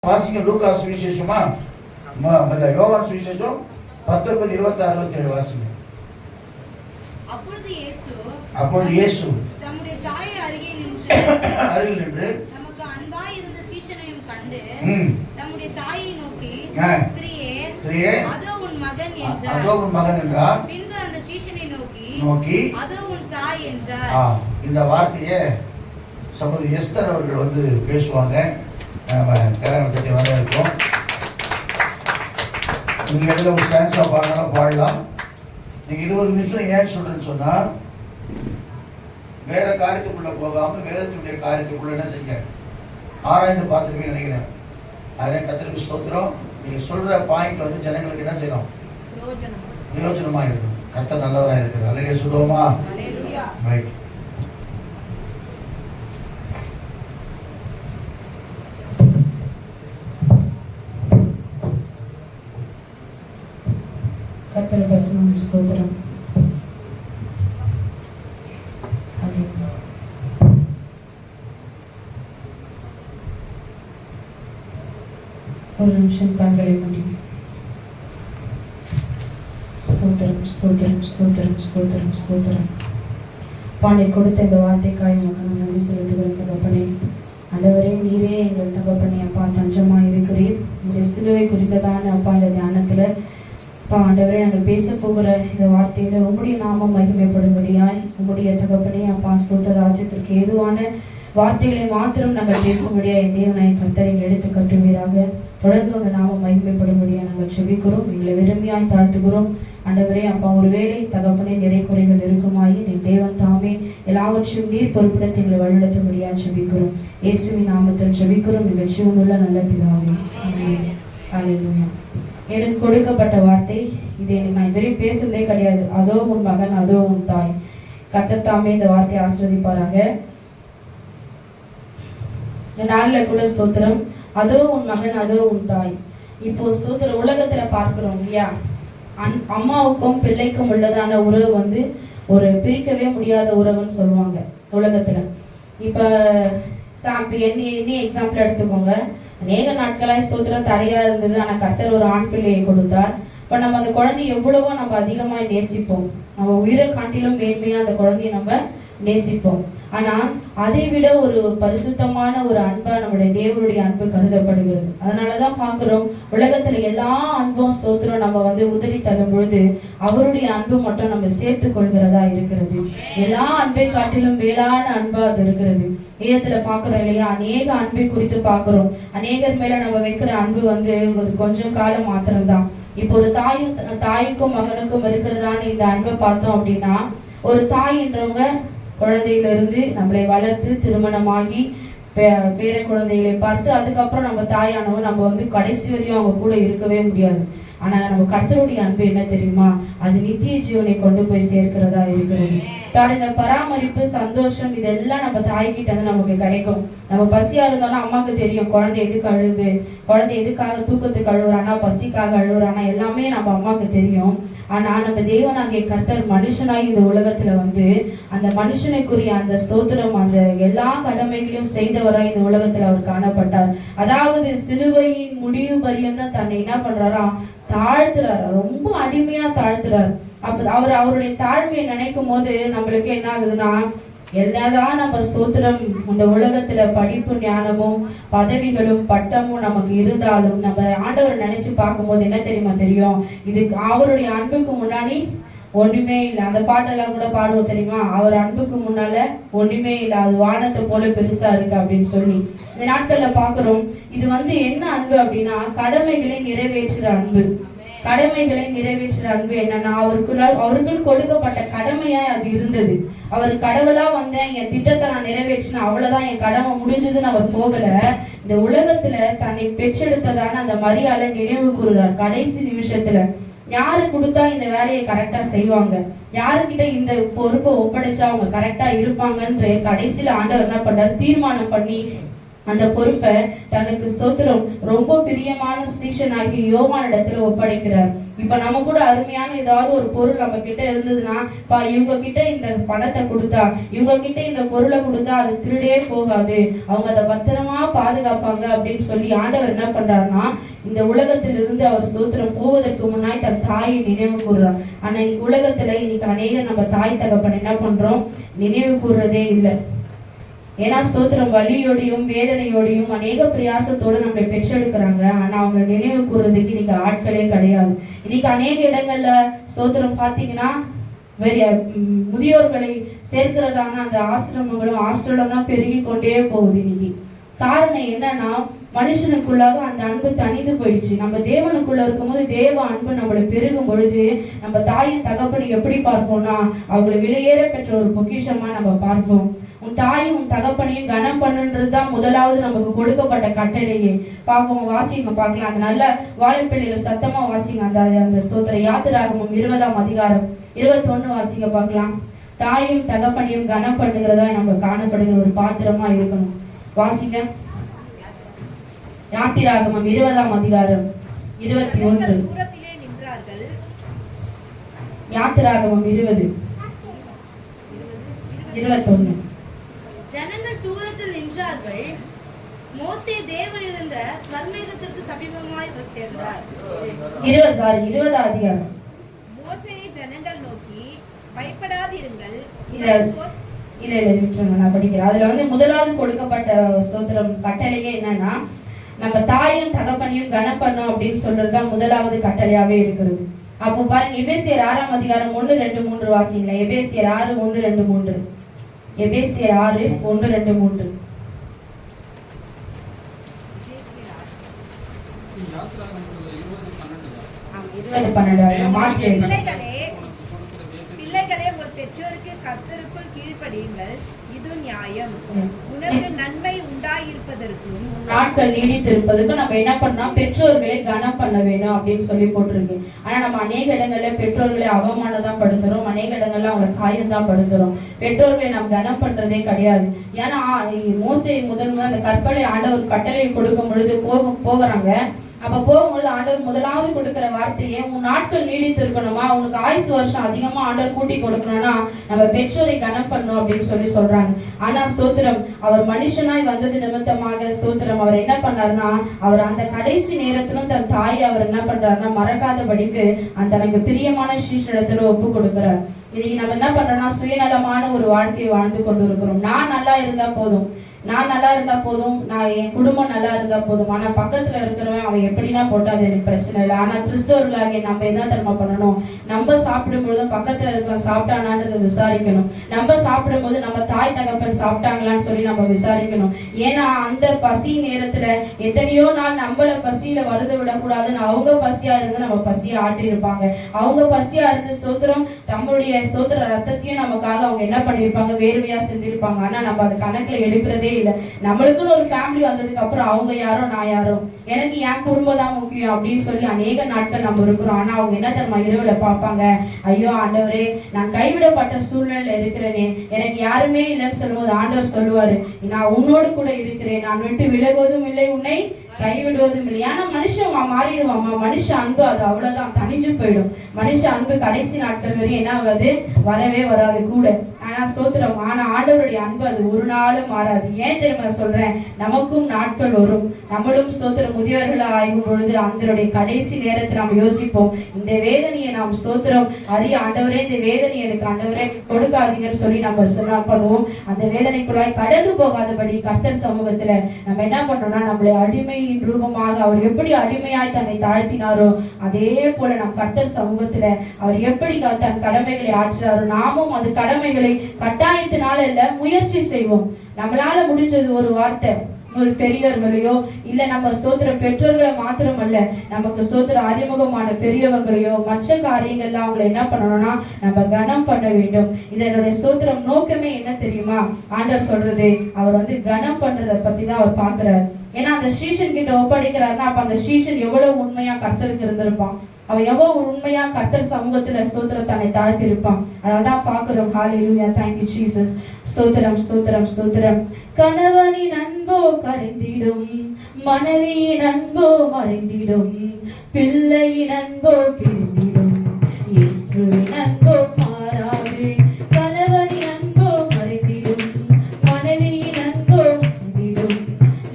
வாசிங்க. லூக்கா சுவிசேஷமா யோவான் சுவிசேஷம் 19:26-27 வாசிங்க. அப்பொழுது இயேசு தம்முடைய தாயை அருகில் நின்று நமக்கு அன்பாய் இருந்த சீஷனையும் கண்டு தம்முடைய தாயை நோக்கி, ஸ்திரீயே அதோ உன் மகன் என்றார். பின்பு அந்த சீஷனை நோக்கி அதோ உன் தாய் என்றார். இந்த வார்த்தையை சகோதரி எஸ்தர் அவர்கள் பேசுவாங்க. கரகத்தை வர இருக்கும். நீங்க இடத்துல ஒரு ஸ்டான்ஸா பாடலாம் பாடலாம். நீங்க 20 நிமிஷம் ஏன் சொல்றேன்னு சொன்னா, வேற காரியத்துக்குள்ள போகாம வேதத்துடைய காரியத்துக்குள்ள என்ன செய்ய ஆராய்ந்து பார்த்துருப்பீங்கன்னு நினைக்கிறேன். அதே கர்த்தருக்கு ஸ்தோத்திரம். நீங்க சொல்ற பாயிண்ட் ஜனங்களுக்கு என்ன செய்யணும், பிரயோஜனமா இருக்கும். கர்த்தர் நல்லவராக இருக்கிறார். அல்லேலூயா சொல்லுவோமா? ரைட். கர்த்தருக்கு பரிசுத்தமான ஸ்தோத்திரம். ஒரு நிமிஷம் கண்களை மூடி. ஸ்தோத்திரம் ஸ்தோத்திரம் ஸ்தோத்திரம் ஸ்தோத்திரம் ஸ்தோத்திரம். பாண்டை கொடுத்த இந்த வார்த்தைக்காய் மக்கள் நன்றி செலுத்துகிறேன் தகப்பனே. ஆண்டவரே, நீரே எங்கள் தகப்பனே அப்பா தஞ்சமா இருக்கிறீர். இந்த சிலுவை குறித்ததான அப்பா இந்த தியானத்துல அப்பா ஆண்டவரே நாங்கள் பேச போகிற இந்த வார்த்தையில உங்களுடைய நாமம் மகிமைப்படும்படியாய் உங்களுடைய தகப்பனே அப்பா ஸ்தோத்திர ராஜ்யத்திற்கு ஏதுவான வார்த்தைகளை மாத்திரம் நாங்கள் பேசும்படியா என் தேவனாய் கர்த்தரை எடுத்து கட்டுவீராக. தொடர்ந்து உங்க நாமம் மகிமைப்படும்படியா நாங்கள் செபிக்கிறோம். எங்களை விரும்பியாய் தாழ்த்துகிறோம். ஆண்டவரே அப்பா, ஒருவேளை தகப்பனே நிறை குறைகள் இருக்குமாயி என் தேவன் தாமே எல்லாவற்றையும் நீர் பொறுப்பிடத்தை எங்களை வழிநடத்தும்படியா செபிக்கிறோம். இயேசுவின் நாமத்தில் செபிக்கிறோம். எங்கள் ஜீவனுள்ள நல்ல பிதாவே. ஹல்லேலூயா. எனக்கு கொடுக்கப்பட்ட வார்த்தை இது. நான் இதுவரை பேசுறதே கிடையாது. அதோ உன் மகன், அதோ உன் தாய். கர்த்தர் தாமே இந்த வார்த்தையை ஆசீர்வதிப்பாராக. இந்த நாள்ல கூட ஸ்தோத்திரம், அதோ உன் மகன், அதோ உன் தாய். இப்போ ஸ்தோத்திர உலகத்துல பார்க்கிறோம் இல்லையா, அம்மாவுக்கும் பிள்ளைக்கும் உள்ளதான உறவு ஒரு பிரிக்கவே முடியாத உறவுன்னு சொல்லுவாங்க உலகத்துல. இப்ப என்ன எக்ஸாம்பிள் எடுத்துக்கோங்க. அநேக நாட்களாய் ஸ்தோத்திரம் தடையா இருந்தது. ஆனா கர்த்தர் ஒரு ஆண் பிள்ளையை கொடுத்தார். இப்ப நம்ம அந்த குழந்தைய எவ்வளவோ நம்ம அதிகமாய் நேசிப்போம். நம்ம உயிரை காட்டிலும் மேன்மையா அந்த குழந்தைய நம்ம நேசிப்போம். ஆனா அதை விட ஒரு பரிசுத்தமான ஒரு அன்பா நம்முடைய தேவனுடைய அன்பு கருதப்படுகிறது. அதனாலதான் பாக்குறோம், உலகத்துல எல்லா அன்பும் ஸ்தோத்திரம் நம்ம உதறி தள்ளும் பொழுது அவருடைய அன்பு மட்டும் நம்ம சேர்த்து கொள்கிறதா இருக்கிறது. எல்லா அன்பை காட்டிலும் வேளான அன்பா அது இருக்கிறது. வேதத்துல பாக்குறோம் இல்லையா, அநேக அன்பை குறித்து பாக்குறோம். அநேகர் மேல நம்ம வைக்கிற அன்பு ஒரு கொஞ்சம் காலம் மாத்திரம்தான். இப்போ ஒரு தாய்க்கும் மகனுக்கும் இருக்கிறதான இந்த அன்பை பார்த்தோம் அப்படின்னா, ஒரு தாய் என்றவங்க குழந்தையிலிருந்து நம்மளை வளர்த்து திருமணமாகி பேர குழந்தைகளை பார்த்து அதுக்கப்புறம் நம்ம தாயானவங்க நம்ம கடைசி வரையும் அவங்க கூட இருக்கவே முடியாது. ஆனா நம்ம கர்த்தருடைய அன்பு என்ன தெரியுமா, அது நித்திய ஜீவனை கொண்டு போய் சேர்க்கிறதா இருக்கிறது. பாருங்க, பராமரிப்பு, சந்தோஷம் இதெல்லாம் நம்ம தாய்கிட்ட நமக்கு கிடைக்கும். நம்ம பசியா இருந்தோம்னா அம்மாவுக்கு தெரியும் குழந்தை எதுக்கு அழுது, குழந்தை எதுக்காக தூக்கத்துக்கு அழுகுறானா, பசிக்காக அழுகுறானா, எல்லாமே நம்ம அம்மாவுக்கு தெரியும். ஆனா நம்ம தேவனாகிய கர்த்தர் மனுஷனாய் இந்த உலகத்துல அந்த மனுஷனுக்குரிய அந்த ஸ்தோத்திரம், அந்த எல்லா கடமைகளையும் செய்தவராய் இந்த உலகத்துல அவர் காணப்பட்டார். அதாவது சிலுவையின் முடிவு பரியந்தான் தன்னை என்ன பண்றாரா, தாழ்த்துறாரு. ரொம்ப அடிமையா தாழ்த்துறாரு. அப்ப அவருடைய தாழ்மையை நினைக்கும் போது நம்மளுக்கு என்ன ஆகுதுன்னா, எல்லாதான் நம்ம ஸ்தோத்திரம் இந்த உலகத்துல படிப்பு, ஞானமும், பதவிகளும், பட்டமும் நமக்கு இருந்தாலும் நம்ம ஆண்டவரை நினைச்சு பார்க்கும் போது என்ன தெரியுமா தெரியும், இதுக்கு அவருடைய அன்புக்கு முன்னாடி ஒண்ணுமே இல்லை. அந்த பாட்டெல்லாம் கூட பாடுவோம் தெரியுமா, அவர் அன்புக்கு முன்னால ஒண்ணுமே இல்லை, அது வானத்தை போல பெருசா இருக்கு அப்படின்னு சொல்லி. இந்த நாட்கள்ல பாக்குறோம், இது என்ன அன்பு அப்படின்னா, கடமைகளை நிறைவேற்றுற அன்பு. கடமைகளை நிறைவேற்ற அன்பு என்னன்னா, அவருக்குள் கொடுக்கப்பட்ட கடமையா அது இருந்தது. அவர் கடவுளா என் திட்டத்தை நான் நிறைவேற்றின, அவ்வளவுதான், என் கடமை முடிஞ்சதுன்னு அவர் போகல. இந்த உலகத்துல தன்னை பெற்றெடுத்ததான அந்த மரியாதை நினைவு கூறுறார். கடைசி நிமிஷத்துல யாரு கொடுத்தா இந்த வேலையை கரெக்டா செய்வாங்க, யாருக்கிட்ட இந்த பொறுப்பை ஒப்படைச்சா அவங்க கரெக்டா இருப்பாங்கன்ற கடைசியில ஆண்டவர் என்ன பண்றாரு, தீர்மானம் பண்ணி அந்த பொறுப்பை தனக்கு ஸ்தோத்திரம் ரொம்ப பிரியமான சீஷனாகி யோவான் இடத்துல ஒப்படைக்கிறார். இப்ப நம்ம கூட அருமையான ஏதாவது ஒரு பொருள் நம்ம கிட்ட இருந்ததுன்னா, இவங்க கிட்ட இந்த பணத்தை கொடுத்தா, இவங்க கிட்ட இந்த பொருளை கொடுத்தா அது திருடே போகாது, அவங்க அதை பத்திரமா பாதுகாப்பாங்க அப்படின்னு சொல்லி ஆண்டவர் என்ன பண்றாருன்னா, இந்த உலகத்திலிருந்து அவர் ஸ்தோத்திரம் போவதற்கு முன்னாடி தன் தாயை நினைவு கூறுறார். ஆனா இன்னைக்கு உலகத்துல இன்னைக்கு அநேக நம்ம தாய் தகப்பன் என்ன பண்றோம், நினைவு கூறுறதே இல்லை. ஏன்னா ஸ்தோத்திரம் வலியோடையும் வேதனையோடையும் அநேக பிரயாசத்தோடு நம்மளை பெற்றெடுக்கிறாங்க. ஆனா அவங்க நினைவு கூறுறதுக்கு இன்னைக்கு ஆட்களே கிடையாது. இன்னைக்கு அநேக இடங்கள்ல ஸ்தோத்திரம் பாத்தீங்கன்னா முதியோர்களை சேர்க்கிறதான அந்த ஆசிரமங்களும் ஹாஸ்டலும் தான் பெருகி கொண்டே போகுது இன்னைக்கு. காரணம் என்னன்னா, மனுஷனுக்குள்ளாக அந்த அன்பு தனிந்து போயிடுச்சு. நம்ம தேவனுக்குள்ள இருக்கும்போது தேவ அன்பு நம்மளை பெருகும் பொழுது நம்ம தாயின் தகப்பனை எப்படி பார்ப்போம்னா, அவங்களை விலையேற பெற்ற ஒரு பொக்கிஷமா நம்ம பார்ப்போம். உன் தாயும் உன் தகப்பனையும் கனம் பண்ணுன்றதுதான் முதலாவது நமக்கு கொடுக்கப்பட்ட கட்டளையே. பார்ப்போம், வாசிங்க பார்க்கலாம். அந்த நல்ல வாழைப்பிள்ளைகள் சத்தமா வாசிங்க அந்த ஸ்தோத்திர யாத்திராகமம் 20ஆம் அதிகாரம் 21 வாசிங்க பார்க்கலாம். தாயும் தகப்பனையும் கனம் பண்ணுகிறதா நம்ம காணப்படுகிற ஒரு பாத்திரமா இருக்கணும். வாசிங்க யாத்திராகமம் 20ஆம் அதிகாரம் 21. யாத்திராகமம் 20:21. ஜனங்கள் தூரத்தில் நின்றார்கள். மோசே தேவன் இருந்த கர்மேகத்திற்கு சமீபமாய் சேர்ந்தார். 20 அதிகாரம். மோசே ஜனங்கள் நோக்கி, பயப்படாதிருங்கள். இல்ல விட்டுருங்க, நான் படிக்கிறேன். அதுல முதலாவது கொடுக்கப்பட்ட ஸ்தோத்திரம் கட்டளையே என்னன்னா, நம்ம தாயும் தகப்பனையும் கனம் பண்ணோம் அப்படின்னு சொல்றதுதான் முதலாவது கட்டளையாவே இருக்கிறது. அப்போ பாருங்க, எபேசியர் 6ஆம் அதிகாரம் 1, 2, 3 வாசிங்களா. எபேசியர் 6, 1, 2, 3. எபேசியர் 6, 1, 2, 3. பிள்ளைகளே, ஒரு பெற்றோருக்கு கர்த்தருக்குள் கீழ்ப்படியுங்கள், இது நியாயம். உனக்கு நன்மை உண்டாயிருப்பதற்கும் நாட்கள் நீடித்திருப்பதற்கும் நம்ம என்ன பண்ணா, பெற்றோர்களை கனம் பண்ண வேணும் அப்படின்னு சொல்லி போட்டிருக்கு. ஆனா நம்ம அநேக இடங்கள்ல பெற்றோர்களை அவமானம் தான் படுத்துறோம், அநேக இடங்கள்ல அவங்களை காயம் தான் படுத்துறோம். பெற்றோர்களை நாம் கனம் பண்றதே கிடையாது. ஏன்னா மோசே முதல்ல அந்த கற்பனை ஆண்டவர் கட்டளை கொடுக்கும் பொழுது போகிறாங்க. அப்ப போகும்போது ஆண்டவர் முதலாவது கொடுக்கிற வார்த்தையே, உன் நாட்கள் நீடித்து இருக்கணுமா, உனக்கு ஆயுசு வருஷம் அதிகமா ஆண்டவர் கூட்டி கொடுக்கணும்னா நம்ம பெற்றோரை கனம் பண்ணணும் அப்படின்னு சொல்லி சொல்றாங்க. ஆனா ஸ்தோத்திரம், அவர் மனுஷனாய் வந்தது நிமித்தமாக ஸ்தோத்திரம் அவர் என்ன பண்ணாருன்னா, அவர் அந்த கடைசி நேரத்திலும் தன் தாயை அவர் என்ன பண்றாருன்னா மறக்காதபடிக்கு அந்த தனக்கு பிரியமான சீஷரிடத்துல ஒப்பு கொடுக்கிறார். இன்னைக்கு நம்ம என்ன பண்றோம்னா, சுயநலமான ஒரு வாழ்க்கையை வாழ்ந்து கொண்டு இருக்கிறோம். நான் நல்லா இருந்தா போதும், நான் நல்லா இருந்தா போதும், நான் என் குடும்பம் நல்லா இருந்தா போதும். ஆனா பக்கத்துல இருக்கிறவன் அவன் எப்படின்னா போட்டா அது எனக்கு பிரச்சனை இல்லை. ஆனா கிறிஸ்தவர்களாகிய நம்ம என்ன தர்ம பண்ணணும், நம்ம சாப்பிடும் பொழுதும் பக்கத்துல இருக்க சாப்பிட்டானான்றதை விசாரிக்கணும். நம்ம சாப்பிடும் போது நம்ம தாய் தகப்பன் சாப்பிட்டாங்களான்னு சொல்லி நம்ம விசாரிக்கணும். ஏன்னா அந்த பசி நேரத்துல எத்தனையோ நாள் நம்மள பசியில வருத விடக்கூடாதுன்னு அவங்க பசியா இருந்து நம்ம பசியை ஆட்டி இருப்பாங்க. அவங்க பசியா இருந்து ஸ்தோத்திரம் தம்முடைய ஸ்தோத்திர ரத்தத்தையும் நமக்காக அவங்க என்ன பண்ணிருப்பாங்க, வேர்வையா செஞ்சிருப்பாங்க. ஆனா நம்ம அதை கணக்குல எடுக்கிறதே இல்லை. நம்மளுக்குன்னு ஒரு ஃபேமிலி வந்ததுக்கு அப்புறம் அவங்க யாரோ நான் யாரோ, எனக்கு என் குடும்பம் தான் முக்கியம் அப்படின்னு சொல்லி அநேக நாட்கள் நம்ம இருக்கிறோம். ஆனா அவங்க என்ன தெரியுமா இரவுல பார்ப்பாங்க, ஐயோ ஆண்டவரே நான் கைவிடப்பட்ட சூழ்நிலையில இருக்கிறேனே, எனக்கு யாருமே இல்லைன்னு சொல்லும்போது ஆண்டவர் சொல்லுவாரு, நான் உன்னோடு கூட இருக்கிறேன், நான் விட்டு விலகுவதும் இல்லை, உன்னை கைவிடுவதும் இல்லை. ஏன்னா மனுஷன் மாறிடுவாமா, மனுஷ அன்பு அது அவ்வளவுதான், தனிஞ்சு போயிடும். மனுஷ அன்பு கடைசி நாட்கள் வரையும் என்ன ஆகாது, வரவே வராது கூட. ஆனா ஸ்தோத்திரம், ஆனா ஆண்டவருடைய அன்பு அது ஒரு நாளும் மாறாது. ஏன் தெரியுமா சொல்றேன், நமக்கும் நாட்கள் வரும், நம்மளும் ஸ்தோத்திரம் முதியவர்களா ஆகும் பொழுது அந்த கடைசி நேரத்தை நாம் யோசிப்போம், இந்த வேதனையை நாம் ஸ்தோத்திரம் அறிய ஆண்டவரே, இந்த வேதனை எனக்கு ஆண்டவரே கொடுக்காதீங்கன்னு சொல்லி நம்ம பண்ணுவோம். அந்த வேதனைக்குள்ளாய் கடந்து போகாதபடி கர்த்தர் சமூகத்துல நம்ம என்ன பண்றோம்னா, நம்மளை அடிமையின் ரூபமாக அவர் எப்படி அடிமையாய் தன்னை தாழ்த்தினாரோ அதே போல நம் கர்த்தர் சமூகத்துல அவர் எப்படி தன் கடமைகளை ஆற்றுறாரோ நாமும் அது கடமைகளை கட்டாயத்தினால இல்ல முயற்சி செய்வோம். நம்மளால முடிஞ்சது ஒரு வார்த்தை, ஒரு பெரியவர்களையோ இல்ல நம்ம ஸ்தோத்திர பெற்றோர்களை மாத்திரம் அல்ல, நமக்கு ஸ்தோத்திர அறிமுகமான பெரியவங்களையோ மற்ற காரியங்கள்லாம் அவங்களை என்ன பண்ணணும்னா நம்ம கனம் பண்ண வேண்டும். இதனுடைய ஸ்தோத்திரம் நோக்கமே என்ன தெரியுமா, ஆண்டவர் சொல்றது, அவர் கனம் பண்றதை பத்தி தான் அவர் பாக்குறார். ஏன்னா அந்த ஸ்ரீஷன் கிட்ட ஒப்படைக்கிறாருன்னா அப்ப அந்த ஸ்ரீஷன் எவ்வளவு உண்மையா கர்த்தருக்கு இருந்திருப்பான், அவன் எவ்வளவு உண்மையா கர்த்தர் சமூகத்துல ஸ்தோத்திரம் தன்னை தாழ்த்திருப்பான். அதனால்தான் பாக்குறோம். ஹalleluya, thank you Jesus. ஸ்தோத்திரம் ஸ்தோத்திரம் ஸ்தோத்திரம். கணவனின் அன்போ கரைந்திடும், மனைவியின் அன்போ மறைந்திடும், பிள்ளையின் அன்போ பிரிந்திடும், இயேசுவின் அன்போ மாறாது. கணவனின் அன்போ மறைந்திடும், மனைவியின் அன்போ மறைந்திடும்,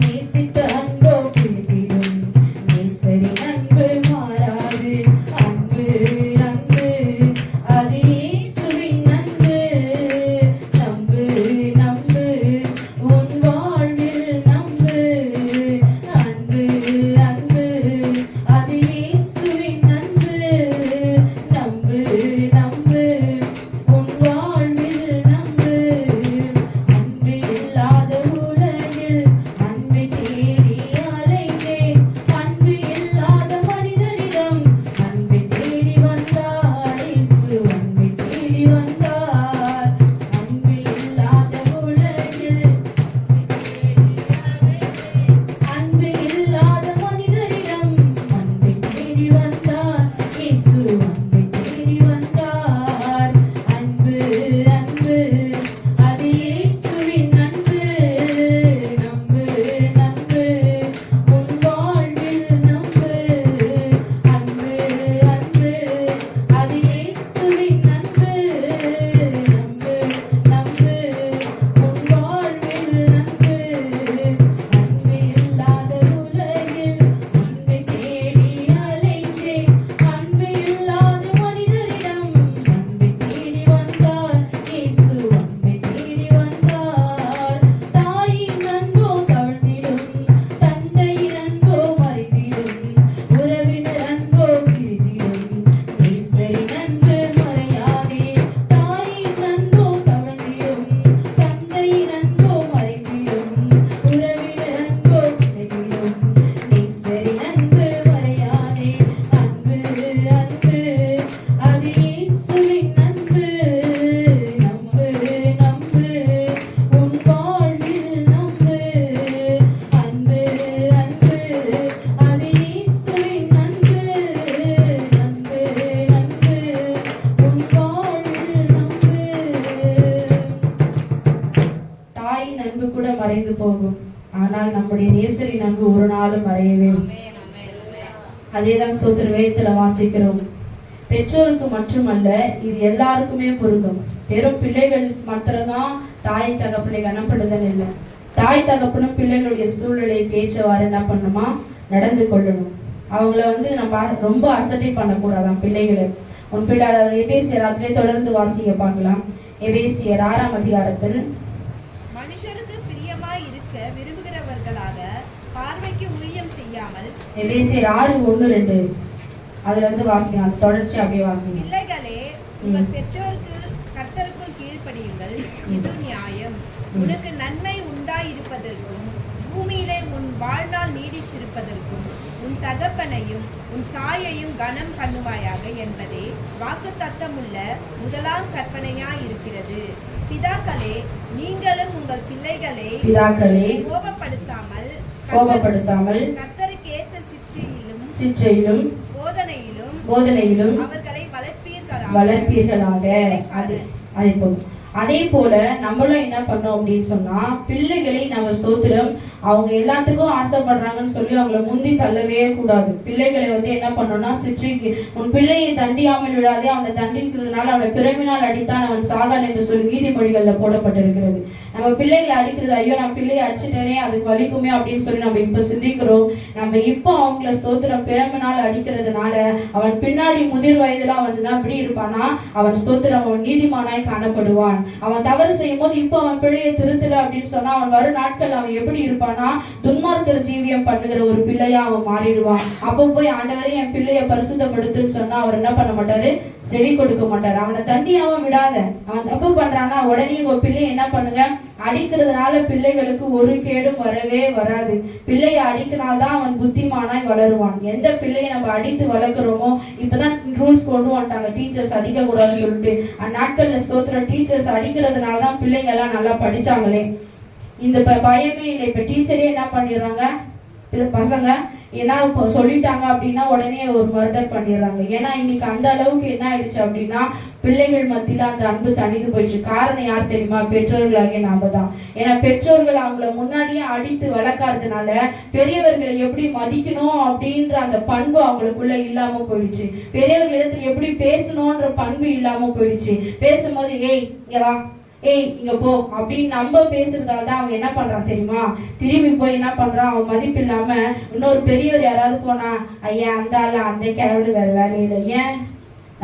நேசித்த அன்போ பிரிந்திடும், நேசரின் அன்பு மாறாது. அன்பு அன்பு அது இயேசுவின் அன்பு. நம்பு நம்பு உன் வாழ்வில் நம்பு. அன்பு அன்பு அது இயேசுவின் அன்பு. நம்பு நம்பு உன் வாழ்வில் நம்பு. அன்பு இல்லாத உலகில் அன்பை தேடி அலைந்தேன். அன்பு இல்லாத மனிதனிடம் அன்பை தேடி வந்தார் இயேசு. அன்பை தேடி வந்தார். அன்பு இல்லாத உலகில் அன்பு இல்லாத மனிதரிடம் அன்பை தேடி வந்தார் இயேசு. அன்பை தேடி வந்தார். அன்பு அன்பு அது இயேசுவின் அன்பு. நம்பு நம்பு உன் வாழ்வில் நம்பு. அன்பு அன்பு அது இயேசுவின் அன்பு. நம்பு நம்பு உன் வாழ்வில் நம்பு. அன்பு இல்லாத உலகில் அன்பை தேடி அலைந்தேன். அன்பு இல்லாத மனிதரிடம் அன்பை தேடி வந்தார் இயேசு. அன்பை தேடி வந்தார். தாயின் அன்போ தவழ்ந்திடும், தந்தையின் அன்போ மறைந்திடும், உறவினர் அன்போ பிரிந்திடும், நேசரின் அன்பு மறையாதே. தாயின் அன்போ தவழ்ந்திடும், தந்தையின் அன்போ மறைந்திடும், உறவினர் அன்போ பிரிந்திடும், நேசரின் அன்பு மறையாதே. அன்பு அன்பு அது இயேசுவின் அன்பு. நம்பு நம்பு உன் வாழ்வில் நம்பு. அன்பு அன்பு அது இயேசுவின் அன்பு. நம்பு நம்பு உன் வாழ்வில் நம்பு. தாயின் அன்பு கூட மறைந்து போகும், ஆனால் நம்முடைய நேசரின் அன்பு ஒரு நாளும் மறையவே இல்லை. அதேதான் ஸ்தோத்திர வேதத்துல வாசிக்கிறோம். பெற்றோருக்கு மட்டுமல்ல, இது எல்லாருக்குமே பொருந்தும். வெறும் பிள்ளைகள் மாத்திரம்தான் தாய் தகப்பனை கனப்படுதல் இல்லை. தாய் தகப்பனும் பிள்ளைகளுடைய சூழ்நிலைக்கு ஏற்றவாறு என்ன பண்ணுமா, நடந்து கொள்ளணும். அவங்கள நம்ம ரொம்ப அசட்டை பண்ணக்கூடாதான் பிள்ளைகளை. உன் பிள்ளை எபேசியர் அதிலே தொடர்ந்து வாசிக்க பார்க்கலாம். எபேசியர் 6ஆம் அதிகாரத்தில் மனுஷருக்கு பிரியமாய் இருக்க விரும்புகிறவர்களாக பார்வைக்கு ஊழியம் செய்யாமல் எபேசியர் 6:1-2 அதுல இருந்து வாசிங்க. அது தொடர்ச்சி அப்படியே வாசிங்க. பிள்ளைகளே உங்கள் பெற்றோருக்கு கர்த்தருக்குள் கீழ்ப்படியுங்கள், இது நியாயம். உனக்கு நன்மை உண்டாயிருப்பதற்கும் பூமியிலே உன் வாழ்நாள் நீடித்திருப்பதற்கும் உன் தகப்பனையும் உன் தாயையும் கனம் பண்ணுவாயாக என்பதே வாக்குத்தத்தமுள்ள முதலாம் கற்பனையாயிருக்கிறது. பிதாக்களே நீங்களும் உங்கள் பிள்ளைகளை கோபப்படுத்தாமல் கர்த்தருக்கு ஏற்ற சிற்றையிலும் போதனையிலும் அவர்களை வளர்ப்பீர்களாக. அதே போல நம்மளும் என்ன பண்ணோம் அப்படின்னு சொன்னா, பிள்ளைகளை நம்ம ஸ்தோத்திரம் அவங்க எல்லாத்துக்கும் ஆசைப்படுறாங்கன்னு சொல்லி அவங்கள முந்தி தள்ளவே கூடாது. பிள்ளைகளை என்ன பண்ணோம்னா, சிற்றைக்கு உன் பிள்ளையை தண்டியாமல் விடாதே, அவனை தண்டிக்கிறதுனால அவனை பிறவினால் அடித்தான் அவன் சாகான் என்று சொல்லி நீதிமொழிகள்ல போடப்பட்டிருக்கிறது. நம்ம பிள்ளைகளை அடிக்கிறது, ஐயோ நான் பிள்ளையை அடிச்சிட்டேனே அதுக்கு வலிக்குமே அப்படின்னு சொல்லி நம்ம இப்ப சிந்திக்கிறோம். நம்ம இப்போ அவங்கள ஸ்தோத்திரம் பிறவினால் அடிக்கிறதுனால அவன் பின்னாடி முதிர் வயதுல அவன் எப்படி இருப்பானா, அவன் ஸ்தோத்திரம் அவன் நீதிமானாய் காணப்படுவான். அவன் தவறு செய்யும் போது இப்போ அவன் பிள்ளையை திருத்தல அப்படின்னு சொன்னா அவன் வரும் நாட்கள் அவன் எப்படி இருப்பானா, துன்மார்க்க ஜீவியம் பண்ணுகிற ஒரு பிள்ளையா அவன் மாறிடுவான். அப்போ போய் ஆண்டவரே என் பிள்ளைய பரிசுத்தப்படுத்துன்னு சொன்னா அவர் என்ன பண்ண மாட்டாரு, செவி கொடுக்க மாட்டாரு. அவனை தண்டியாம விடாத. அவன் தப்பு பண்றானா உடனே உங்க பிள்ளைய என்ன பண்ணுங்க, அடிக்கிறதுனால பிள்ளைகளுக்கு ஒரு கேடும் வரவே வராது. பிள்ளைய அடிக்கிறனால்தான் அவன் புத்திமானாய் வளருவான். எந்த பிள்ளையை நம்ம அடித்து வளர்க்குறோமோ, இப்பதான் ரூல்ஸ் கொண்டு வந்துட்டாங்க, டீச்சர்ஸ் அடிக்க கூடாதுன்னு சொல்லிட்டு. அந்நாட்கள்ல ஸ்தோத்திர டீச்சர்ஸ் அடிக்கிறதுனாலதான் பிள்ளைங்க எல்லாம் நல்லா படிச்சாங்களே. இந்த பயமே இல்லை. இப்ப டீச்சரே என்ன பண்ணிடுறாங்க, பசங்க ஏன்னா இப்போ சொல்லிட்டாங்க அப்படின்னா உடனே ஒரு மர்டர் பண்ணிடுறாங்க. ஏன்னா இன்னைக்கு அந்த அளவுக்கு என்ன ஆயிடுச்சு அப்படின்னா பிள்ளைகள் மத்தியில அந்த அன்பு தனிந்து போயிடுச்சு. காரணம் யார் தெரியுமா? பெற்றோர்களாகிய நாம தான். ஏன்னா பெற்றோர்கள் அவங்கள முன்னாடியே அடித்து வளர்க்கறதுனால பெரியவர்களை எப்படி மதிக்கணும் அப்படின்ற அந்த பண்பு அவங்களுக்குள்ள இல்லாம போயிடுச்சு. பெரியவர்களிடத்துல எப்படி பேசணும்ன்ற பண்பு இல்லாம போயிடுச்சு. பேசும்போது ஏய் இங்க வா, ஏய் இங்க போ அப்படின்னு நம்ம பேசுறதால தான் அவன் என்ன பண்றான் தெரியுமா? திரும்பி போய் என்ன பண்றான், அவன் மதிப்பு இல்லாம இன்னொரு பெரியவர் யாராவது போனா ஐயா அந்த ஆளு அந்த கிழவனு வேற வேலையில. ஏன்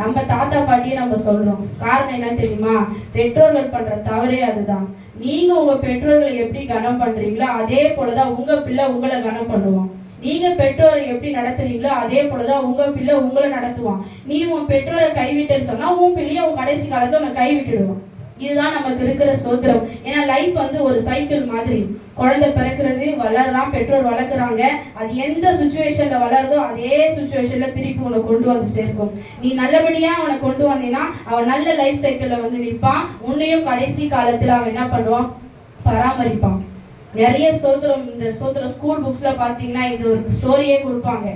நம்ம தாத்தா பாட்டியே நம்ம சொல்றோம். காரணம் என்ன தெரியுமா? பெற்றோர்கள் பண்ற தவறே அதுதான். நீங்க உங்க பெற்றோர்களை எப்படி கனம் பண்றீங்களோ அதே போலதான் உங்க பிள்ளை உங்களை கனம் பண்ணுவான். நீங்க பெற்றோரை எப்படி நடத்துறீங்களோ அதே போலதான் உங்க பிள்ளை உங்களை நடத்துவான். நீ உன் பெற்றோரை கைவிட்டேன்னு சொன்னா உன் பிள்ளைய உன் கடைசி காலத்துல உன்னை கைவிட்டுடுவான். இதுதான் நமக்கு இருக்கிற சோத்திரம். ஏன்னா லைஃப் வந்து ஒரு சைக்கிள் மாதிரி. குழந்தை பிறக்கிறது, வளர்றான், பெற்றோர் வளர்க்குறாங்க. அது எந்த சுச்சுவேஷன்ல வளருதோ அதே சுச்சுவேஷன்ல திருப்பி உன்னை கொண்டு வந்து சேர்க்கும். நீ நல்லபடியா அவனை கொண்டு வந்தீங்கன்னா அவன் நல்ல லைஃப் சைக்கிள்ல வந்து நிற்பான். உன்னையும் கடைசி காலத்துல அவன் என்ன பண்ணுவான், பராமரிப்பான். நிறைய ஸ்தோத்திரம், இந்த ஸ்தோத்திரம் ஸ்கூல் புக்ஸ்ல பாத்தீங்கன்னா இது ஒரு ஸ்டோரியே கொடுப்பாங்க.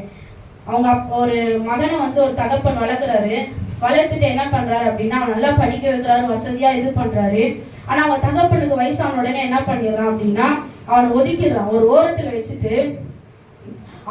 அவங்க ஒரு மகனை வந்து ஒரு தகப்பன் வளர்க்குறாரு. வளர்த்துட்டு என்ன பண்றாரு அப்படின்னா அவன் நல்லா படிக்க வைக்கிறாரு, வசதியா இது பண்றாரு. ஆனா அவங்க தகப்பனுக்கு வயசான உடனே என்ன பண்ணிடுறான் அப்படின்னா அவனை ஒதுக்கிடுறான். ஒரு ஓரத்துல வச்சுட்டு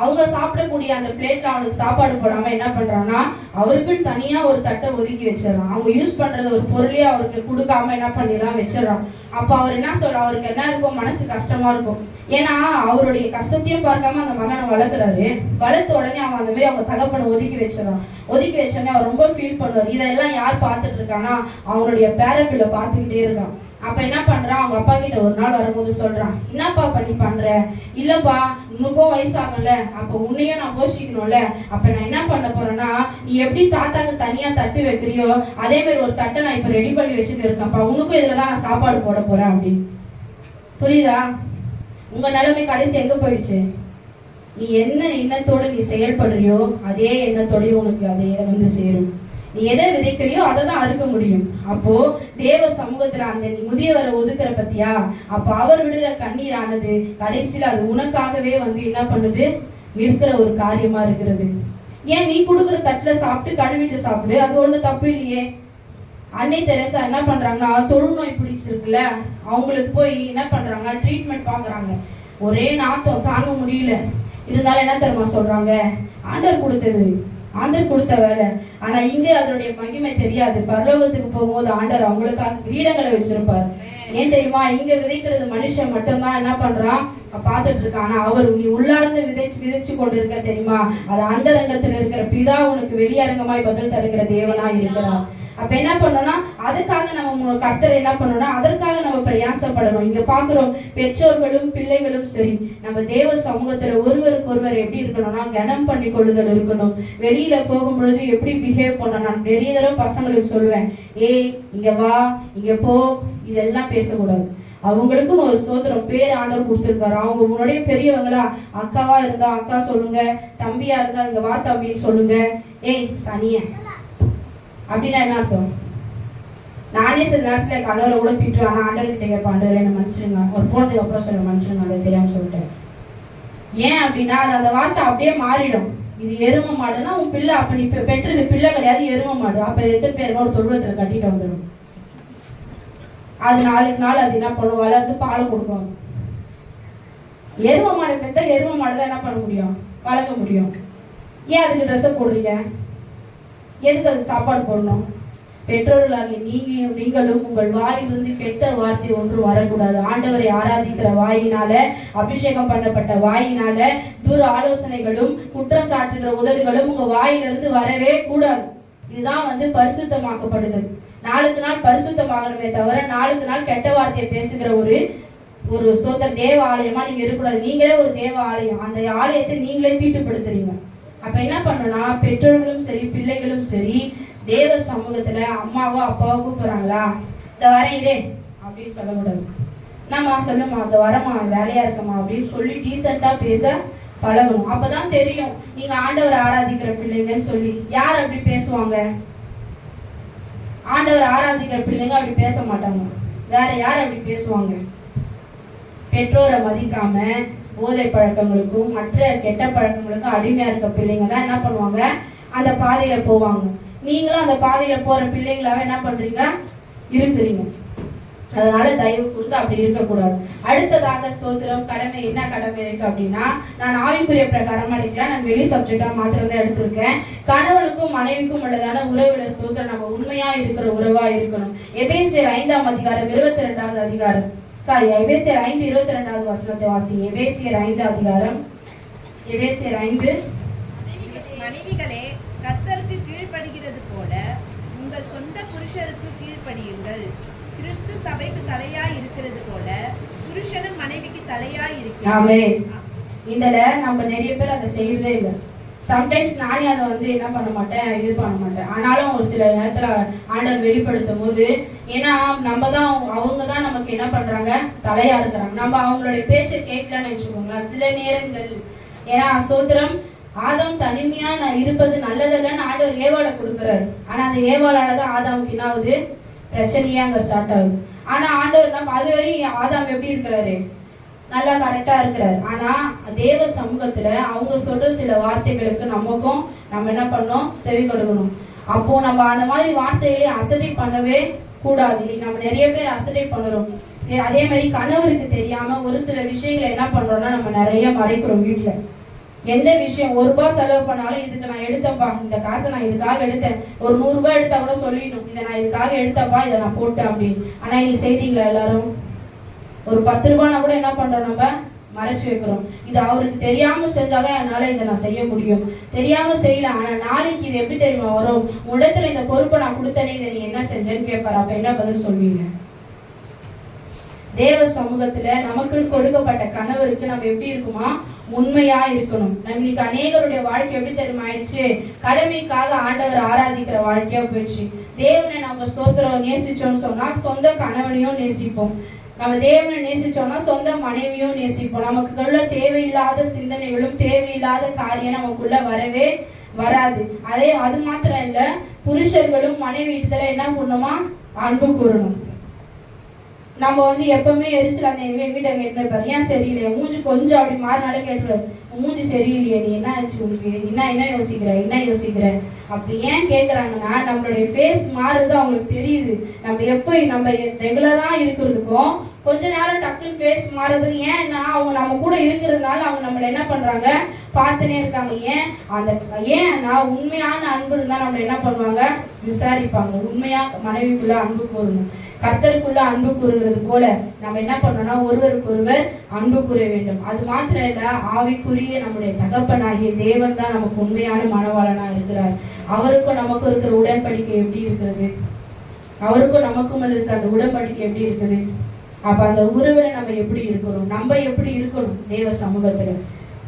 அவங்க சாப்பிடக்கூடிய அந்த பிளேட்ல அவனுக்கு சாப்பாடு போடாம என்ன பண்றான்னா அவருக்குன்னு தனியா ஒரு தட்டை ஒதுக்கி வச்சிடறான். அவங்க யூஸ் பண்றது ஒரு பொருளே அவருக்கு கொடுக்காம என்ன பண்ணிடறான், வச்சிடறான். அப்ப அவர் என்ன சொல்ற, அவருக்கு என்ன இருக்கும், மனசு கஷ்டமா இருக்கும். ஏன்னா அவருடைய கஷ்டத்தையும் பார்க்காம அந்த மகனை வளர்க்குறாரு. வளர்த்த உடனே அவன் அந்த மாதிரி அவங்க தகப்பனை ஒதுக்கி வச்சிடறான். ஒதுக்கி வச்சோடனே அவர் ரொம்ப ஃபீல் பண்ணுவார். இதெல்லாம் யார் பார்த்துட்டு இருக்கான்னா அவனுடைய பேரப்பிள்ளை பார்த்துக்கிட்டே இருக்கான். அப்ப என்ன பண்றான், அவங்க அப்பா கிட்ட ஒரு நாள் வரும்போது சொல்றான், என்னப்பா பண்ணி பண்ற? இல்லப்பா உனக்கும் வயசாகும்ல, அப்ப உன்னையும் நான் போஷிக்கணும்ல. அப்ப நான் என்ன பண்ண போறேன்னா நீ எப்படி தாத்தாக்கு தனியா தட்டு வைக்கிறியோ அதே மாதிரி ஒரு தட்டை நான் இப்ப ரெடி பண்ணி வச்சுட்டு இருக்கேன்ப்பா, உனக்கும் இதுலதான் நான் சாப்பாடு போட போறேன் அப்படின்னு. புரியுதா? உங்க நிலைமை கடைசி எங்க போயிடுச்சு? நீ என்ன எண்ணத்தோட நீ செயல்படுறியோ அதே எண்ணத்தோடய உனக்கு அதே வந்து சேரும். நீ எதை விதைக்கிறியோ அதை தான் அறுக்க முடியும். அப்போ தேவ சமூகத்துல அந்த நீ முதியவரை ஒதுக்குற பத்தியா, அப்ப அவர் விடுற கண்ணீரானது கடைசியில் அது உனக்காகவே வந்து என்ன பண்ணுது, நிற்கிற ஒரு காரியமா இருக்கிறது. ஏன் நீ கொடுக்குற தட்டுல சாப்பிட்டு கழுவிட்டு சாப்பிடு, அது ஒண்ணு தப்பு இல்லையே. அன்னை தெரசா என்ன பண்றாங்கன்னா தொழுநோய் பிடிச்சிருக்குல்ல, அவங்களுக்கு போய் என்ன பண்றாங்க, ட்ரீட்மெண்ட் பாக்குறாங்க. ஒரே நாத்தம் தாங்க முடியல. இருந்தாலும் என்ன தெரியுமா சொல்றாங்க, ஆண்டவர் கொடுத்தது, ஆண்டவர் கொடுத்த வேலை. ஆனா இங்க அதனுடைய மகிமை தெரியாது. பரலோகத்துக்கு போகும்போது ஆண்டவர் அவங்களுக்காக கிரீடங்களை வச்சிருப்பார். ஏன் தெரியுமா? இங்க விதைக்கிறது மனுஷன் மட்டும்தான் என்ன பண்றான், பார்த்துட்டு இருக்கான். ஆனா அவர் நீ உள்ளார்ந்து விதைச்சு கொண்டு இருக்க தெரியுமா, அது அந்த ரங்கத்தில் இருக்கிற பிதா உனக்கு வெளியரங்கமாய் பதில் தருகிற தேவனா இருக்கிறார். அப்ப என்ன பண்ணோம்னா அதுக்காக நம்ம கர்த்தரை என்ன பண்ணோம்னா அதற்காக நம்ம பிரயாசப்படணும். இங்க பாக்குறோம் பெற்றோர்களும் பிள்ளைகளும் சரி, நம்ம தேவ சமூகத்துல ஒருவருக்கு ஒருவர் எப்படி இருக்கணும்னா கனம் பண்ணி கொள்ளுதல் இருக்கணும். வெளியில போகும் பொழுது எப்படி பிஹேவ் பண்ணணும். நான் நிறைய தடவை பசங்களுக்கு சொல்லுவேன், ஏய் இங்க வா, இங்க போ, இதெல்லாம் பேசக்கூடாது. அவங்களுக்குன்னு ஒரு ஸ்தோத்திரம் பேர் ஆண்டவர் கொடுத்துருக்காரு. அவங்க முன்னாடியே பெரியவங்களா, அக்காவா இருந்தா அக்கா சொல்லுங்க, தம்பியா இருந்தா இங்க வா தம்பின்னு சொல்லுங்க. ஏய் சனிய அப்படின்னா என்ன அர்த்தம்? நானே சில நேரத்துல கணவரை கூட திட்டுவேன். ஆனா ஆண்டவர்கிட்ட கேட்பேன், ஆண்டவரே என்ன மன்னிச்சிருங்க. ஒரு போனதுக்கு அப்புறம் சொல்ல மன்னிச்சிருங்க, அதை தெரியாம சொல்லிட்டேன். ஏன் அப்படின்னா அது அந்த வார்த்தை அப்படியே மாறிடும். இது எரும மாடுன்னா உன் பிள்ளை, அப்ப நீ பெற்றது பிள்ளை கிடையாது, எரும மாடு. அப்ப எத்தனை பேர் ஒரு தொழுவத்துல கட்டிட்டு வந்துடும். அது நாளுக்கு நாள் அது என்ன பண்ணும், வளர்ந்து பால் கொடுக்கும். எரும மாடு பெற்றா எரும மாடு தான் என்ன பண்ண முடியும், வளர்க்க முடியும். ஏன் அதுக்கு ட்ரெஸ்ஸை போடுறீங்க? எதுக்கு அதுக்கு சாப்பாடு போடணும்? பெற்றோர்களாகிய நீங்களும் உங்கள் வாயிலிருந்து கெட்ட வார்த்தை ஒன்றும் வரக்கூடாது. ஆண்டவரை ஆராதிக்கிற வாயினால, அபிஷேகம் பண்ணப்பட்ட வாயினால துர் ஆலோசனைகளும் குற்றம் சாட்டுகிற உதடுகளும் உங்க வாயிலிருந்து வரவே கூடாது. இதுதான் வந்து பரிசுத்தமாக்கப்படுதல். நாளுக்கு நாள் பரிசுத்தமாகணுமே தவிர நாளுக்கு நாள் கெட்ட வார்த்தையை பேசுகிற ஒரு ஸ்தோத்திர தேவ ஆலயமா நீங்க இருக்கக்கூடாது. நீங்களே ஒரு தேவ ஆலயம், அந்த ஆலயத்தை நீங்களே தீட்டுப்படுத்துறீங்க. அப்ப என்ன பண்ணணும்னா பெற்றோர்களும் சரி பிள்ளைகளும் சரி தேவ சமூகத்துல அம்மாவோ அப்பாவோ கூப்பிடுறாங்களா, இந்த வரையிலே அப்படின்னு சொல்லக்கூடாது. என்னம்மா சொல்லுமா, இந்த வரமா வேலையா இருக்கமா அப்படின்னு சொல்லி டீசெண்டா பேச பழகணும். அப்பதான் தெரியும் நீங்க ஆண்டவரை ஆராதிக்கிற பிள்ளைங்கன்னு சொல்லி. யார் அப்படி பேசுவாங்க? ஆண்டவர் ஆராதிக்கிற பிள்ளைங்க அப்படி பேச மாட்டாங்க. வேற யார் அப்படி பேசுவாங்க? பெற்றோரை மதிக்காம போதை பழக்கங்களுக்கும் மற்ற கெட்ட பழக்கங்களுக்கும் அடிமையா இருக்க பிள்ளைங்க தான் என்ன பண்ணுவாங்க, அந்த பாதையில போவாங்க. நீங்களும் அந்த பாதையில போற பிள்ளைங்களாவே என்ன பண்றீங்க, இருக்கிறீங்க. அதனால தயவு கூர்ந்து அப்படி இருக்கக்கூடாது. அடுத்ததாக ஸ்தோத்திரம் கடமை. என்ன கடமை இருக்கு அப்படின்னா, நான் ஆவிக்குரிய பிரகாரமா எடுக்கிறேன், நான் வெளி சப்ஜெக்டா மாத்திரம் தான் எடுத்திருக்கேன். கணவனுக்கும் மனைவிக்கும் உள்ளதான உறவுல ஸ்தோத்திரம் நம்ம உண்மையா இருக்கிற உறவா இருக்கணும். எபேசியர் 5ஆம் அதிகாரம் 22வது அதிகாரம் எபேசியர் 5:22வது வசனத்தை வாசிங்க. எபேசியர் 5 அதிகாரம் எபேசியர் 5. மனைவிகளே, கர்த்தருக்கு கீழ்ப்படுகிறது போல உங்கள் சொந்த புருஷருக்கு கீழ்ப்படியுங்கள். கிறிஸ்து சபைக்கு தலையாய் இருக்கிறது போல புருஷனும் மனைவிக்கு தலையாய் இருக்கிறார். ஆமென். இதுல நம்ம நிறைய பேர் அதை செய்யறதே இல்லை. சம்டைம்ஸ் நானே அதை என்ன பண்ண மாட்டேன், இது பண்ண மாட்டேன். ஆனாலும் ஒரு சில நேரத்துல ஆண்டவர் வெளிப்படுத்தும் போது, ஏன்னா நம்ம தான் அவங்க தான் நமக்கு என்ன பண்றாங்க, தலையா இருக்கிறாங்க. நம்ம அவங்களுடைய பேச்சை கேட்கலன்னு வச்சுக்கோங்களேன் சில நேரங்கள். ஏன்னா ஸ்தோத்திரம், ஆதாம் தனிமையா நான் இருப்பது நல்லதல்லன்னு ஆண்டவர் ஏவாளை கொடுக்குறாரு. ஆனா அந்த ஏவாளாலதான் ஆதாமுக்கு என்ன ஆகுது, பிரச்சனையே அங்க ஸ்டார்ட் ஆகுது. ஆனா ஆண்டவர் நம்ம அது வரையும் ஆதாம் எப்படி இருக்கிறாரு, நல்லா கரெக்டா இருக்கிறாரு. ஆனா தேவ சமூகத்துல அவங்க சொல்ற சில வார்த்தைகளுக்கு நமக்கும் நம்ம என்ன பண்ணோம், செவி கொடுக்கணும். அப்போ நம்ம அந்த மாதிரி வார்த்தைகளை அசட்டை பண்ணவே கூடாது. இன்னைக்கு நம்ம நிறைய பேர் அசட்டை பண்ணுறோம். அதே மாதிரி கணவருக்கு தெரியாம ஒரு சில விஷயங்களை என்ன பண்றோம்னா நம்ம நிறைய மறைக்கிறோம். வீட்டுல எந்த விஷயம், 1 ரூபாய் செலவு பண்ணாலும் இதுக்கு நான் எடுத்தப்பா, இந்த காசை நான் இதுக்காக எடுத்தேன். ஒரு 100 ரூபாய் எடுத்தா கூட சொல்லிடணும், இதை நான் இதுக்காக எடுத்தப்பா, இதை நான் போட்டேன் அப்படின்னு. ஆனா இன்னைக்கு செய்றீங்களா எல்லாரும்? ஒரு 10 ரூபாய்னா கூட என்ன பண்றோம், நம்ம மறைச்சு வைக்கிறோம். இது அவருக்கு தெரியாம செஞ்சாதான் என்னால இதை நான் செய்ய முடியும், தெரியாம செய்யல. ஆனா நாளைக்கு இது எப்படி தெரியுமா வரும், உடத்துல இந்த பொறுப்பை நான் கொடுத்தனே, இதை நீ என்ன செஞ்சேன்னு கேட்பாரு. அப்ப என்ன பதில் சொல்வீங்க? தேவ சமூகத்துல நமக்கு கொடுக்கப்பட்ட கணவருக்கு நம்ம எப்படி இருக்குமா, உண்மையா இருக்கணும். நம்ம இன்னைக்கு அநேகருடைய வாழ்க்கை எப்படி தெரியுமா ஆயிடுச்சு, கடமைக்காக ஆண்டவர் ஆராதிக்கிற வாழ்க்கையா போயிடுச்சு. தேவனை நம்ம ஸ்தோத்திரம் நேசிச்சோம்னு சொன்னா சொந்த கணவனையும் நேசிப்போம், நம்ம தேவனை நேசிச்சோம்னா சொந்த மனைவியும் நேசிப்போம். நமக்குள்ள தேவையில்லாத சிந்தனைகளும் தேவையில்லாத காரியம் நமக்குள்ள வரவே வராது. அது மாத்திரம் இல்ல, புருஷர்களும் மனைவி இடத்துல என்ன பண்ணணுமா, அன்பு கூறணும். நம்ம எப்பவுமே எரிச்சல் அந்த வீட்டை கேட்டுப்பாரு, ஏன் சரியில்லையே, மூஞ்சி கொஞ்சம் அப்படி மாறினாலே கேட்டுருவாரு, மூஞ்சி சரியில்லையே, நீ என்ன ஆச்சு உனக்கு, என்ன யோசிக்கிற அப்படி ஏன் கேட்குறாங்கன்னா, நம்மளுடைய ஃபேஸ் மாறுறது அவங்களுக்கு தெரியுது. நம்ம ரெகுலரா இருக்கிறதுக்கும் கொஞ்ச நேரம் டக்குன்னு ஃபேஸ் மாறுறதுக்கு ஏன்னா அவங்க நம்ம கூட இருக்கிறதுனால அவங்க நம்மளை என்ன பண்றாங்க, பார்த்துனே இருக்காங்க. ஏன்னா உண்மையான அன்பு இருந்தா நம்மளை என்ன பண்ணுவாங்க, விசாரிப்பாங்க. உண்மையா மனைவிக்குள்ள அன்பு கூறணும், கர்த்தருக்குள்ள அன்பு கூறுகிறது போல நம்ம என்ன பண்ணோம்னா ஒருவருக்கு ஒருவர் அன்பு கூற வேண்டும். அது மாத்திரம் இல்ல, ஆவிக்குரிய நம்முடைய தகப்பனாகிய தேவன் தான் நமக்கு உண்மையான மனவாளனா இருக்கிறார். அவருக்கும் நமக்கும் இருக்கிற உடன்படிக்கை எப்படி இருக்கிறது, அவருக்கும் நமக்கும் இருக்கிற அந்த உடன்படிக்கை எப்படி இருக்குது. அப்ப அந்த உறவுல நம்ம எப்படி இருக்கிறோம், நம்ம எப்படி இருக்கணும் தேவ சமூகத்துல,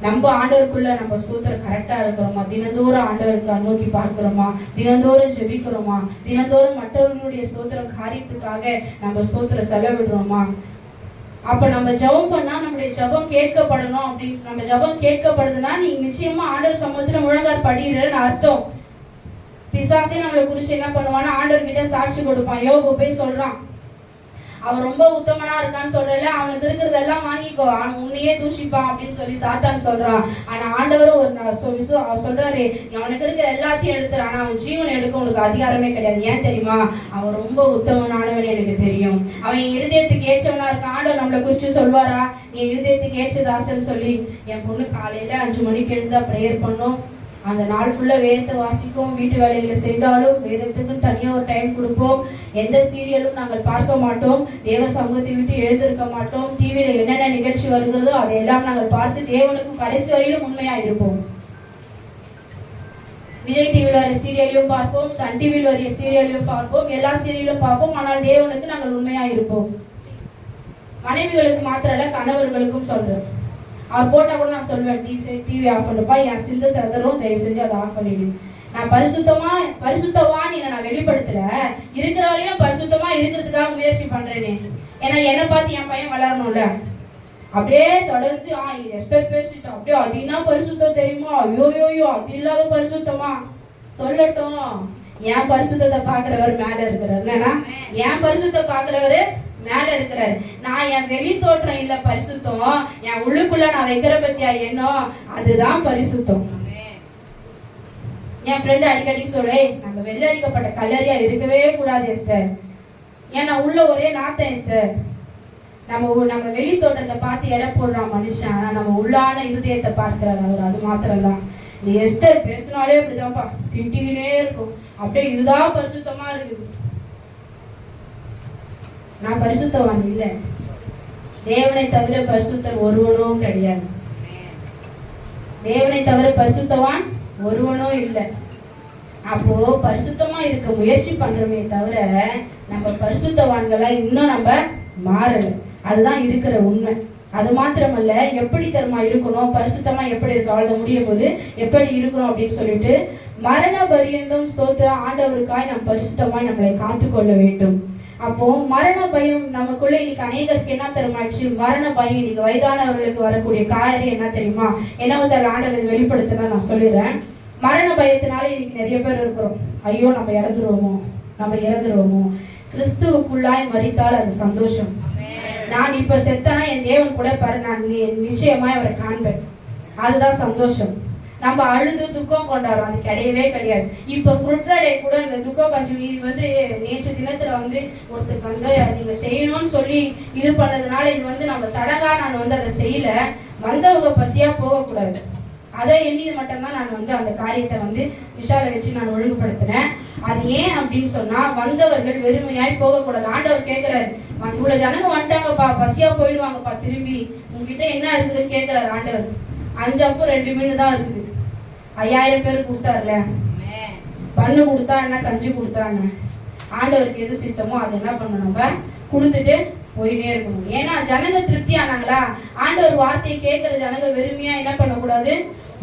நம்ம ஆண்டவருக்குள்ள நம்ம ஸ்தோத்திரம் கரெக்டா இருக்கிறோமா, தினந்தோறும் ஆண்டவருக்கு நோக்கி பார்க்கிறோமா, தினந்தோறும் ஜெபிக்கிறோமா, தினந்தோறும் மற்றவர்களுடைய ஸ்தோத்திரம் காரியத்துக்காக நம்ம ஸ்தோத்திரம் செலவிடுறோமா. அப்ப நம்ம ஜெபம் பண்ணா நம்முடைய ஜெபம் கேட்கப்படணும் அப்படின்னு, நம்ம ஜெபம் கேட்கப்படுதுன்னா நீங்க நிச்சயமா ஆண்டவர் சமூகத்துல முழங்கார் படிடுறன்னு அர்த்தம். பிசாசே நம்மளை குறிச்சு என்ன பண்ணுவான்னா ஆண்டவர்கிட்ட சாட்சி கொடுப்பான். யோபு போய் சொல்றான், அவன் ரொம்ப உத்தமனா இருக்கான்னு சொல்றல, அவனுக்கு இருக்கிறதெல்லாம் வாங்கிக்கோ, அவன் உன்னையே தூஷிப்பான் அப்படின்னு சொல்லி சாத்தான் சொல்றான். ஆனா ஆண்டவரும் சொல்றாரு, அவனுக்கு இருக்கிற எல்லாத்தையும் எடுத்துரு, ஆனா அவன் ஜீவன் எடுக்க உனக்கு அதிகாரமே கிடையாது. ஏன் தெரியுமா, அவன் ரொம்ப உத்தமனானவன் எனக்கு தெரியும், அவன் இருதயத்துக்கு ஏற்றவனா இருக்கான். ஆண்டவர் நம்மளை குறிச்சு சொல்வாரா, நீ இருதயத்துக்கு ஏற்றதாசன்னு சொல்லி. என் பொண்ணு காலையில 5 மணிக்கு எழுந்தா பிரேயர் பண்ணும், அந்த நாள் ஃபுல்லா வேதத்தை வாசிக்கும், வீட்டு வேலைகளை செய்தாலும் வேதத்துக்கு தனியா ஒரு டைம் கொடுப்போம். எந்த சீரியலும் நாங்கள் பார்க்க மாட்டோம், தேவ சமூகத்தை விட்டு எழுந்திருக்க மாட்டோம். டிவியில என்னென்ன நிகழ்ச்சி வருகிறதோ அதையெல்லாம் நாங்கள் பார்த்து தேவனுக்கு கடைசி வரையிலும் உண்மையா இருப்போம். விஜய் டிவியில் வர சீரியலையும் பார்ப்போம், சன் டிவியில் வரைய சீரியலையும் பார்ப்போம், எல்லா சீரியலும் பார்ப்போம். ஆனால் தேவனுக்கு நாங்கள் உண்மையா இருப்போம். மனைவிகளுக்கு மாத்திரம் இல்ல, கணவர்களுக்கும் சொல்றேன். அவர் போட்டா கூட நான் சொல்லுவேன், டிவி ஆஃப் பண்ணுப்பா, என் சிந்த சதரும் தயவு செஞ்சு அதை ஆஃப் பண்ணிடு. நான் பரிசுத்தவான் என்ன நான் வெளிப்படுத்தல, இருக்கிற வரையும் பரிசுத்தமா இருக்கிறதுக்காக முயற்சி பண்றேனே. ஏன்னா என்னை பார்த்து என் பையன் வளரணும்ல. அப்படியே தொடர்ந்து எஸ்தர் பேசிச்சு, அப்படியே அதுனா பரிசுத்தம் தெரியுமா, ஐயோயோயோ அது இல்லாத பரிசுத்தமா சொல்லட்டும். என் பரிசுத்தத்தை பாக்குறவர் மேல இருக்கிறார், என்னன்னா என் பரிசுத்தை பாக்குறவரு மேல இருக்கிறாரு. நான் என் வெளி தோற்றம் இல்ல பரிசுத்தம், என் உள்ளுக்குள்ள நான் வைக்கிற பத்தியா எண்ணம், அதுதான் பரிசுத்தம். என் ஃப்ரெண்டு அடிக்கடி சொல்ல, நம்ம வெள்ளரிக்கப்பட்ட கல்லறியா இருக்கவே கூடாது எஸ்தர், ஏன்னா உள்ள ஒரே நாத்தம் எஸ்தர். நம்ம வெளி தோற்றத்தை பார்த்து எடை போடுறான் மனுஷன், ஆனா நம்ம உள்ளான இருதயத்தை பார்க்கிறார் அவர். அது மாத்திரம் தான். இந்த எஸ்தர் பேசினாலே அப்படிதான்ப்பா, திட்டிக்கிட்டே இருக்கும். அப்படியே இதுதான் பரிசுத்தமா இருக்குது. நான் பரிசுத்தவான் இல்லை, தேவனை தவிர பரிசுத்தன் ஒருவனும் கிடையாது. தேவனை தவிர பரிசுத்தவான் ஒருவனும் இல்லை. அப்போ பரிசுத்தமா இருக்க முயற்சி பண்றோமே தவிர நம்ம பரிசுத்தவான்களா இன்னும் நம்ம மாறல. அதுதான் இருக்கிற உண்மை. அது மாத்திரமல்ல, எப்படி தரமா இருக்கணும், பரிசுத்தமா எப்படி இருக்க அவ்வளவு முடிய போது எப்படி இருக்கணும் அப்படின்னு சொல்லிட்டு, மரண பரியந்தம் ஸ்தோத்திர ஆண்டவருக்காய் நம் பரிசுத்தமாய் நம்மளை காத்துக்கொள்ள வேண்டும். அப்போ மரண பயம் நமக்குள்ள இன்னைக்கு அநேகருக்கு என்ன தருமாச்சு, மரண பயம் இன்னைக்கு வயதானவர்களுக்கு வரக்கூடிய காரியம் என்ன தெரியுமா? என்ன ஆண்டவர் வெளிப்படுத்தினா நான் சொல்லிடுறேன். மரண பயத்தினால இன்னைக்கு நிறைய பேர் இருக்கிறோம். ஐயோ நம்ம இறந்துருவோமோ. கிறிஸ்துவுக்குள்ளாய் மரித்தால் அது சந்தோஷம். நான் இப்ப செத்தனா என் தேவன் கூட பாரு, நான் நிச்சயமாய் அவரை காண்பேன், அதுதான் சந்தோஷம். நம்ம அழுது துக்கம் கொண்டாடுறோம், அது கிடையவே கிடையாது. இப்ப ஃப்ரைடே கூட இந்த துக்கம் கஞ்சி நேற்று தினத்துல ஒருத்தருக்கு நீங்க செய்யணும்னு சொல்லி இது பண்ணதுனால இது நம்ம சடங்கா நான் அதை செய்யல. வந்தவங்க பசியா போகக்கூடாது, அதை எண்ணி மட்டும்தான் நான் அந்த காரியத்தை விஷால வச்சு நான் ஒழுங்குபடுத்தினேன். அது ஏன் அப்படின்னு சொன்னா, வந்தவர்கள் வெறுமையாய் போகக்கூடாது. ஆண்டவர் கேட்கிறாரு, இவ்வளவு ஜனங்க வந்துட்டாங்கப்பா, பசியா போயிடுவாங்கப்பா, திரும்பி உங்ககிட்ட என்ன இருக்குதுன்னு கேட்கிறாரு ஆண்டவர். 5 அப்பம் 2 மீன் தான் இருக்குது. 5000 பேர் கொடுத்தாருல, பண்ணு கொடுத்தா என்ன, கஞ்சி கொடுத்தா என்ன, ஆண்டவருக்கு எது சித்தமோ அதை என்ன பண்ணணும், நம்ம கொடுத்துட்டு போயிட்டே இருக்கணும். ஏன்னா ஜனங்க திருப்தி ஆனாங்களா, ஆண்டவர் வார்த்தையை கேட்கிற ஜனங்க வெறுமையா என்ன பண்ணக்கூடாது,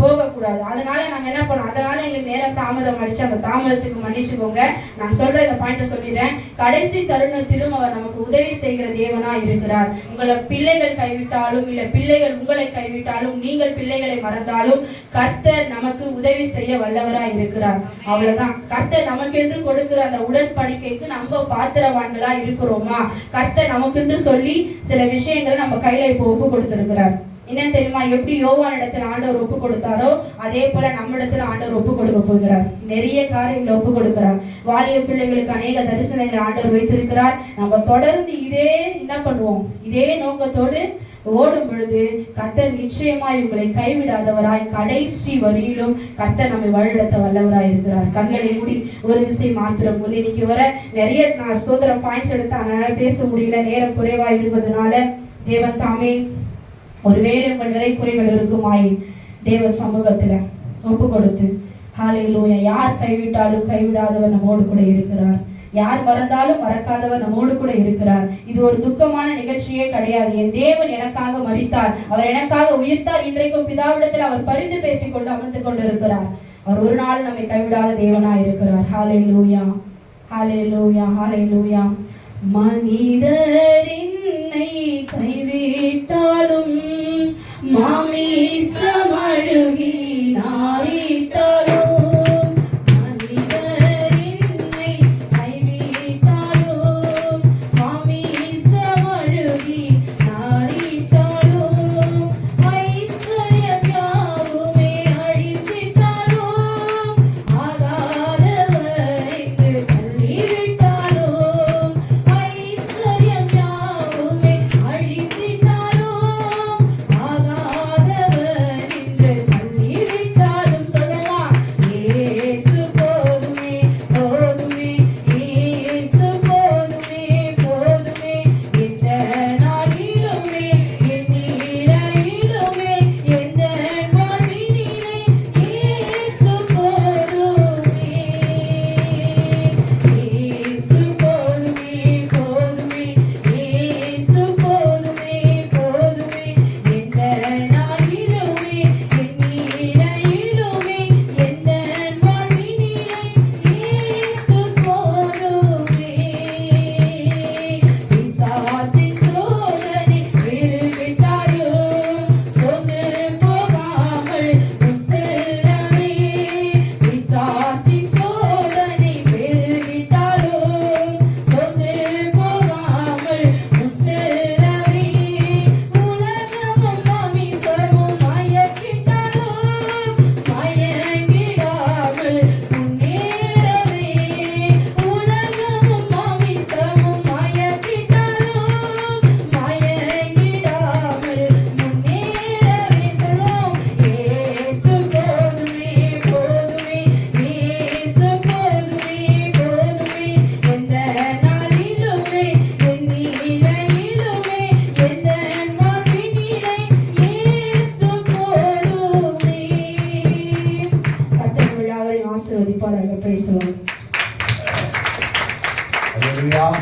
போகக்கூடாது. அதனால நாங்க என்ன பண்ணோம், அதனால எங்களுக்கு நேரம் தாமதம் அடிச்சு, அந்த தாமதத்துக்கு மன்னிச்சுக்கோங்க. நான் சொல்ற இந்த பாயிண்ட சொல்லிடுறேன். கடைசி தருணத்திலும் அவர் நமக்கு உதவி செய்கிற தேவனா இருக்கிறார். உங்களை பிள்ளைகள் கைவிட்டாலும் இல்ல பிள்ளைகள் உங்களை கைவிட்டாலும், நீங்கள் பிள்ளைகளை மறந்தாலும் கர்த்தர் நமக்கு உதவி செய்ய வல்லவரா இருக்கிறார். அவ்வளவுதான். கர்த்தர் நமக்கென்று கொடுக்கிற அந்த உடன்படிக்கைக்கு நம்ம பாத்திரவான்களா இருக்கிறோமா? கர்த்தர் நமக்கென்று சொல்லி சில விஷயங்களை நம்ம கையில இப்போ ஒப்பு கொடுத்திருக்கிறார். என்ன தெரியுமா, எப்படி யோவான் இடத்துல ஆண்டவர் ஒப்பு கொடுத்தாரோ அதே போல நம்ம இடத்துல ஆண்டவர் ஒப்பு கொடுக்க போகிறார். நிறைய காரியங்களை ஒப்பு கொடுக்கிறார். வாலிய பிள்ளைகளுக்கு அநேக தரிசனங்களை ஆண்டவர் வைத்திருக்கிறார். நம்ம தொடர்ந்து இதே என்ன பண்ணுவோம், இதே நோக்கத்தோடு ஓடும் பொழுது கர்த்தர் நிச்சயமாய் உங்களை கைவிடாதவராய் கடைசி வரியிலும் கர்த்தர் நம்மை வழிநடத்த வல்லவராய் இருக்கிறார். கண்களை மூடி ஒரு விஷயம் மாத்திரம் இன்னைக்கு வர நிறைய நான் ஸ்தோத்திரம் பாயிண்ட்ஸ் எடுத்து அதனால பேச முடியல, நேரம் குறைவாய் இருப்பதனால. தேவன் தாமே ஒருவேளை உங்கள் நிறை குறைகள் இருக்குமாய் தேவ சமூகத்துல ஒப்பு கொடுத்து, ஹல்லேலூயா, யார் கைவிட்டாலும் கைவிடாதவர் நம்மோடு கூட இருக்கிறார். யார் மறந்தாலும் மறக்காதவர் நம்மோடு கூட இருக்கிறார். இது ஒரு துக்கமான நிகழ்ச்சியே கிடையாது. என் தேவன் எனக்காக மரித்தார், அவர் எனக்காக உயிர்த்தார். இன்றைக்கும் பிதாவிடத்தில் அவர் பரிந்து பேசிக்கொண்டு அமர்ந்து கொண்டு இருக்கிறார். அவர் ஒரு நாள் நம்மை கைவிடாத தேவனா இருக்கிறார். ஹல்லேலூயா, ஹல்லேலூயா, ஹல்லேலூயா. மனிதர் என்னை கைவிட்டாலும் மாமீசம் அழுகி நாரிட்டாலும், யாவரையும் ஆசீர்வதிப்பாராக. பேசுவோம். அல்லேலூயா.